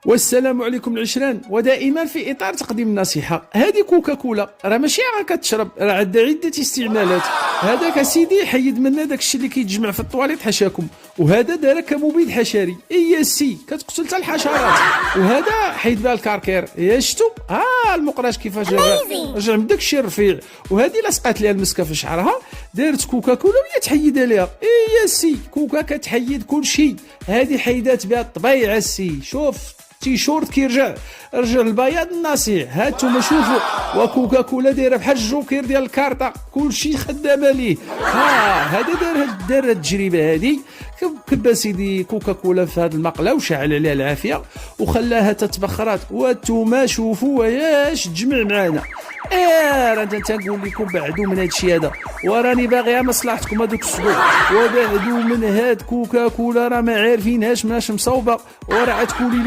والسلام عليكم العشران. ودائما في اطار تقديم النصيحه، هذه كوكاكولا راه ماشي غير كتشرب، راه عندها عده استعمالات. هذاك اسيدي حيد منا داك الشيء اللي كيتجمع في الطواليت حاشاكم، وهذا دار كمبيد حشري. اي سي كتقتل حتى الحشرات، وهذا حيد بها الكركير. يا شتو المقراش كيفاش رجع من داك الشيء الرفيع. وهذه لصقات ليها المسكه في شعرها، دارت كوكاكولا وهي تحيدها ليها. اي سي كوكا كتحيد كل شيء، هذه حيدات بها الطبيعه. السي شوف تيشورت كيرجع رجع البياض النصيع. هانتوما شوفوا، وكوكاكولا دايره بحال الجوكر ديال الكارطه، كلشي خدامه ليه. هذا دار التجربه هذه. كب سيدي كوكاكولا في هذا المقله وشعل عليها العافيه وخلاها تتبخرات. وانتوما شوفوا واش تجمع معانا. راه تنقول لكم بعدوا من هذا الشيء هذا، وراني باغيها مصلحتكم هذوك السبوع. وبعدوا من هاد كوكاكولا راه ما عارفينهاش ماش مصوبه، وراه تكوني